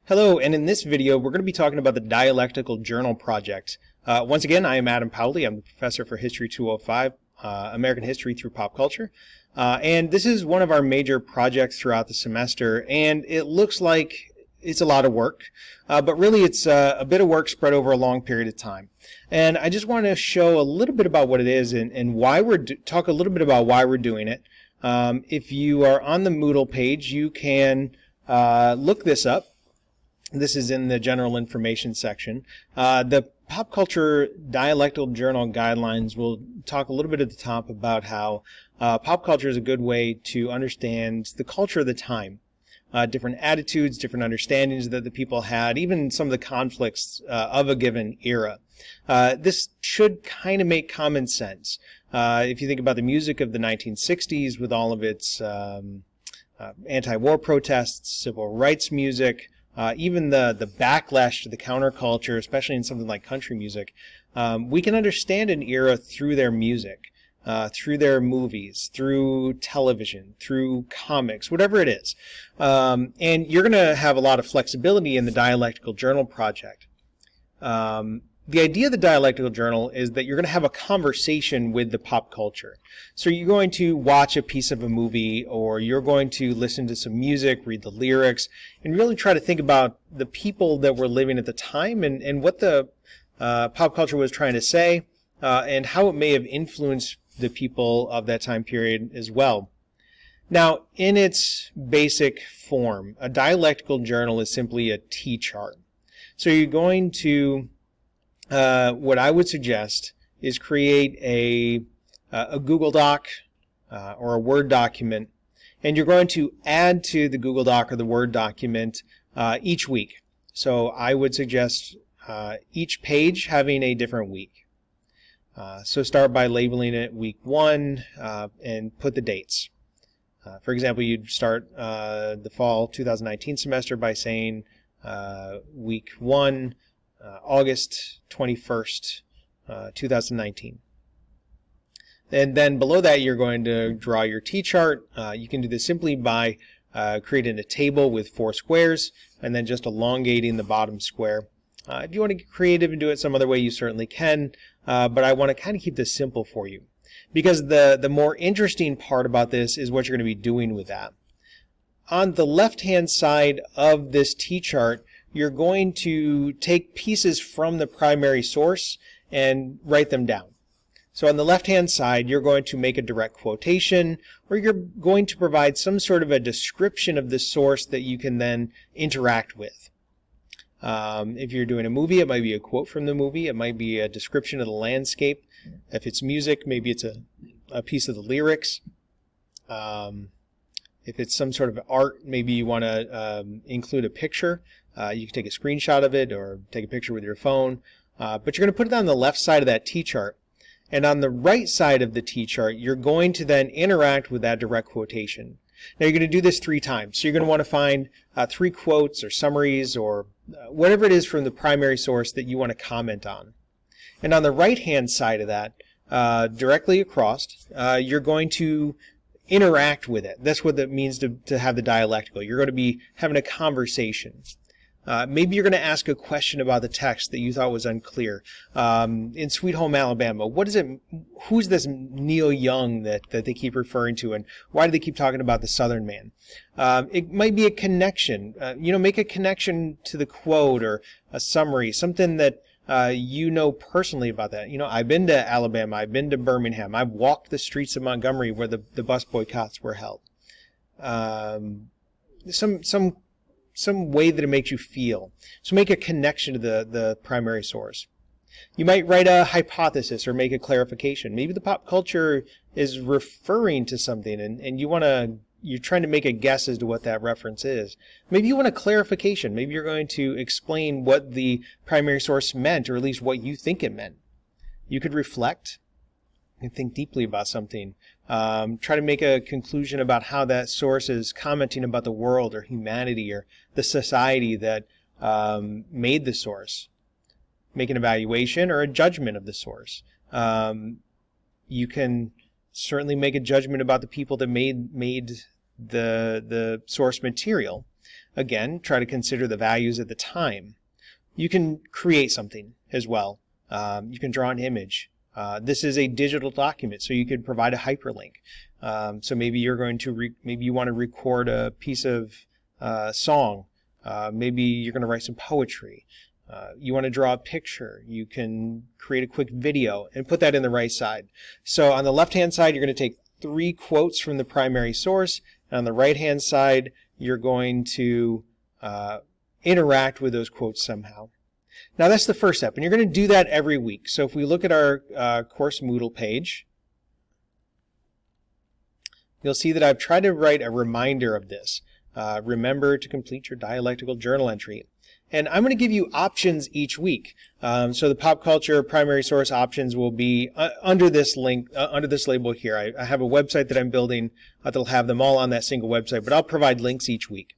Hello, and in this video we're going to be talking about the Dialectical Journal Project. Once again, I am Adam Powley. I'm the professor for History 205, American History through Pop Culture. And this is one of our major projects throughout the semester, and it looks like it's a lot of work, but really it's a bit of work spread over a long period of time. And I just want to show a little bit about what it is and why talk a little bit about why we're doing it. If you are on the Moodle page, you can look this up. This is in the general information section. The Pop Culture Dialectal Journal Guidelines will talk a little bit at the top about how pop culture is a good way to understand the culture of the time. Different attitudes, different understandings that the people had, even some of the conflicts of a given era. This should kind of make common sense. If you think about the music of the 1960s with all of its anti-war protests, civil rights music, even the backlash to the counterculture, especially in something like country music, we can understand an era through their music, through their movies, through television, through comics, whatever it is. And you're going to have a lot of flexibility in the Dialectical Journal Project. The idea of the Dialectical Journal is that you're going to have a conversation with the pop culture. So you're going to watch a piece of a movie, or you're going to listen to some music, read the lyrics, and really try to think about the people that were living at the time and what the pop culture was trying to say, and how it may have influenced the people of that time period as well. Now, in its basic form, a dialectical journal is simply a T-chart. So you're going to what I would suggest is create a Google Doc or a Word document, and you're going to add to the Google Doc or the Word document each week. So I would suggest each page having a different week. So start by labeling it week 1 and put the dates. For example, you'd start the fall 2019 semester by saying week 1, August 21st, 2019. And then below that, you're going to draw your T-chart. You can do this simply by creating a table with 4 squares and then just elongating the bottom square. If you want to get creative and do it some other way, you certainly can, but I want to kind of keep this simple for you, because the more interesting part about this is what you're going to be doing with that. On the left-hand side of this T-chart, you're going to take pieces from the primary source and write them down. So on the left-hand side, you're going to make a direct quotation, or you're going to provide some sort of a description of the source that you can then interact with. If you're doing a movie, it might be a quote from the movie. It might be a description of the landscape. If it's music, maybe it's a piece of the lyrics. If it's some sort of art, maybe you want to include a picture. You can take a screenshot of it or take a picture with your phone. But you're going to put it on the left side of that T-chart. And on the right side of the T-chart, you're going to then interact with that direct quotation. Now you're going to do this 3 times. So you're going to want to find 3 quotes or summaries or whatever it is from the primary source that you want to comment on. And on the right-hand side of that, directly across, you're going to interact with it. That's what that means to have the dialectical. You're going to be having a conversation. Maybe you're going to ask a question about the text that you thought was unclear. In Sweet Home Alabama, what is it? Who's this Neil Young that they keep referring to, and why do they keep talking about the Southern man? It might be a connection. Make a connection to the quote or a summary, something that you know personally about that. I've been to Alabama. I've been to Birmingham. I've walked the streets of Montgomery where the bus boycotts were held. Some way that it makes you feel. So make a connection to the primary source. You might write a hypothesis or make a clarification. Maybe the pop culture is referring to something and you're trying to make a guess as to what that reference is. Maybe you want a clarification. Maybe you're going to explain what the primary source meant, or at least what you think it meant. You could reflect and think deeply about something. Try to make a conclusion about how that source is commenting about the world or humanity or the society that made the source. Make an evaluation or a judgment of the source. You can certainly make a judgment about the people that made the source material. again, try to consider the values at the time. You can create something as well. You can draw an image. This is a digital document, so you could provide a hyperlink. So maybe you're going to maybe you want to record a piece of song. Maybe you're going to write some poetry. You want to draw a picture. You can create a quick video and put that in the right side. So on the left-hand side, you're going to take 3 quotes from the primary source. And on the right-hand side, you're going to interact with those quotes somehow. Now that's the first step, and you're going to do that every week. So if we look at our course Moodle page, you'll see that I've tried to write a reminder of this. Remember to complete your dialectical journal entry. And I'm going to give you options each week. So the pop culture primary source options will be under this link, under this label here. I have a website that I'm building that'll have them all on that single website, but I'll provide links each week.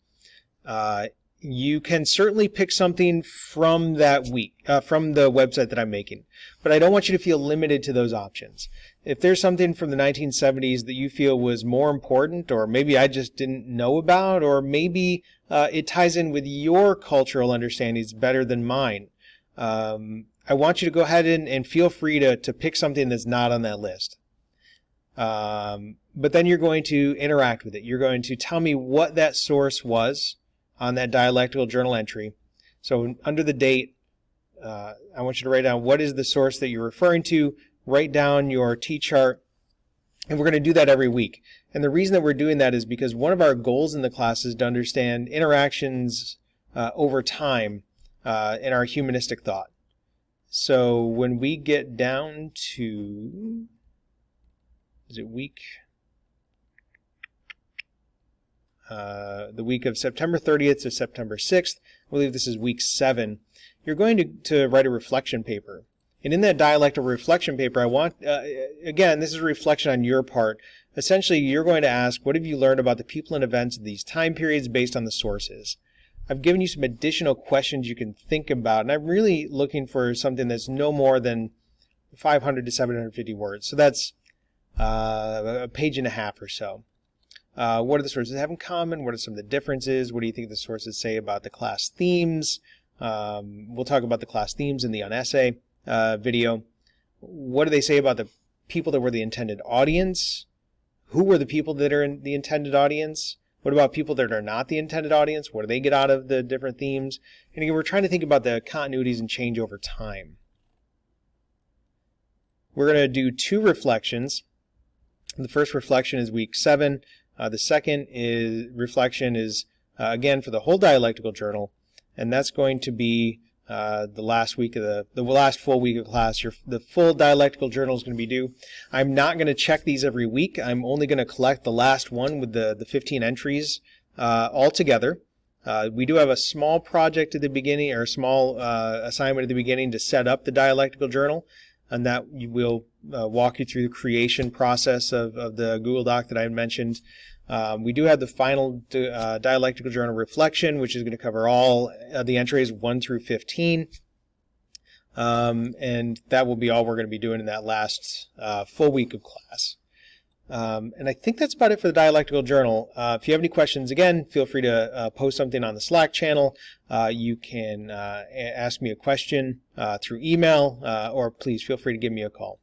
You can certainly pick something from that week, from the website that I'm making, but I don't want you to feel limited to those options. If there's something from the 1970s that you feel was more important, or maybe I just didn't know about, or maybe it ties in with your cultural understandings better than mine, I want you to go ahead and feel free to pick something that's not on that list. But then you're going to interact with it. You're going to tell me what that source was on that dialectical journal entry. So under the date, I want you to write down what is the source that you're referring to, write down your T-chart, and we're going to do that every week. And the reason that we're doing that is because one of our goals in the class is to understand interactions over time in our humanistic thought. So when we get down to, is it week? The week of September 30th to September 6th, I believe this is week 7, you're going to write a reflection paper. And in that dialectal reflection paper, I want, again, this is a reflection on your part. Essentially, you're going to ask, what have you learned about the people and events of these time periods based on the sources? I've given you some additional questions you can think about, and I'm really looking for something that's no more than 500 to 750 words. So that's a page and a half or so. What do the sources have in common? What are some of the differences? What do you think the sources say about the class themes? We'll talk about the class themes in the on-essay video. What do they say about the people that were the intended audience? Who were the people that are in the intended audience? What about people that are not the intended audience? What do they get out of the different themes? And again, we're trying to think about the continuities and change over time. We're going to do 2 reflections. The first reflection is week 7. The second reflection is, again, for the whole dialectical journal, and that's going to be the last week of the last full week of class. The full dialectical journal is going to be due. I'm not going to check these every week. I'm only going to collect the last one with the 15 entries all together. We do have a small project at the beginning, or a small assignment at the beginning to set up the dialectical journal, and that will walk you through the creation process of the Google Doc that I mentioned. We do have the final dialectical journal reflection, which is going to cover all the entries 1 through 15. And that will be all we're going to be doing in that last full week of class. And I think that's about it for the dialectical journal. If you have any questions, again, feel free to post something on the Slack channel. You can ask me a question through email, or please feel free to give me a call.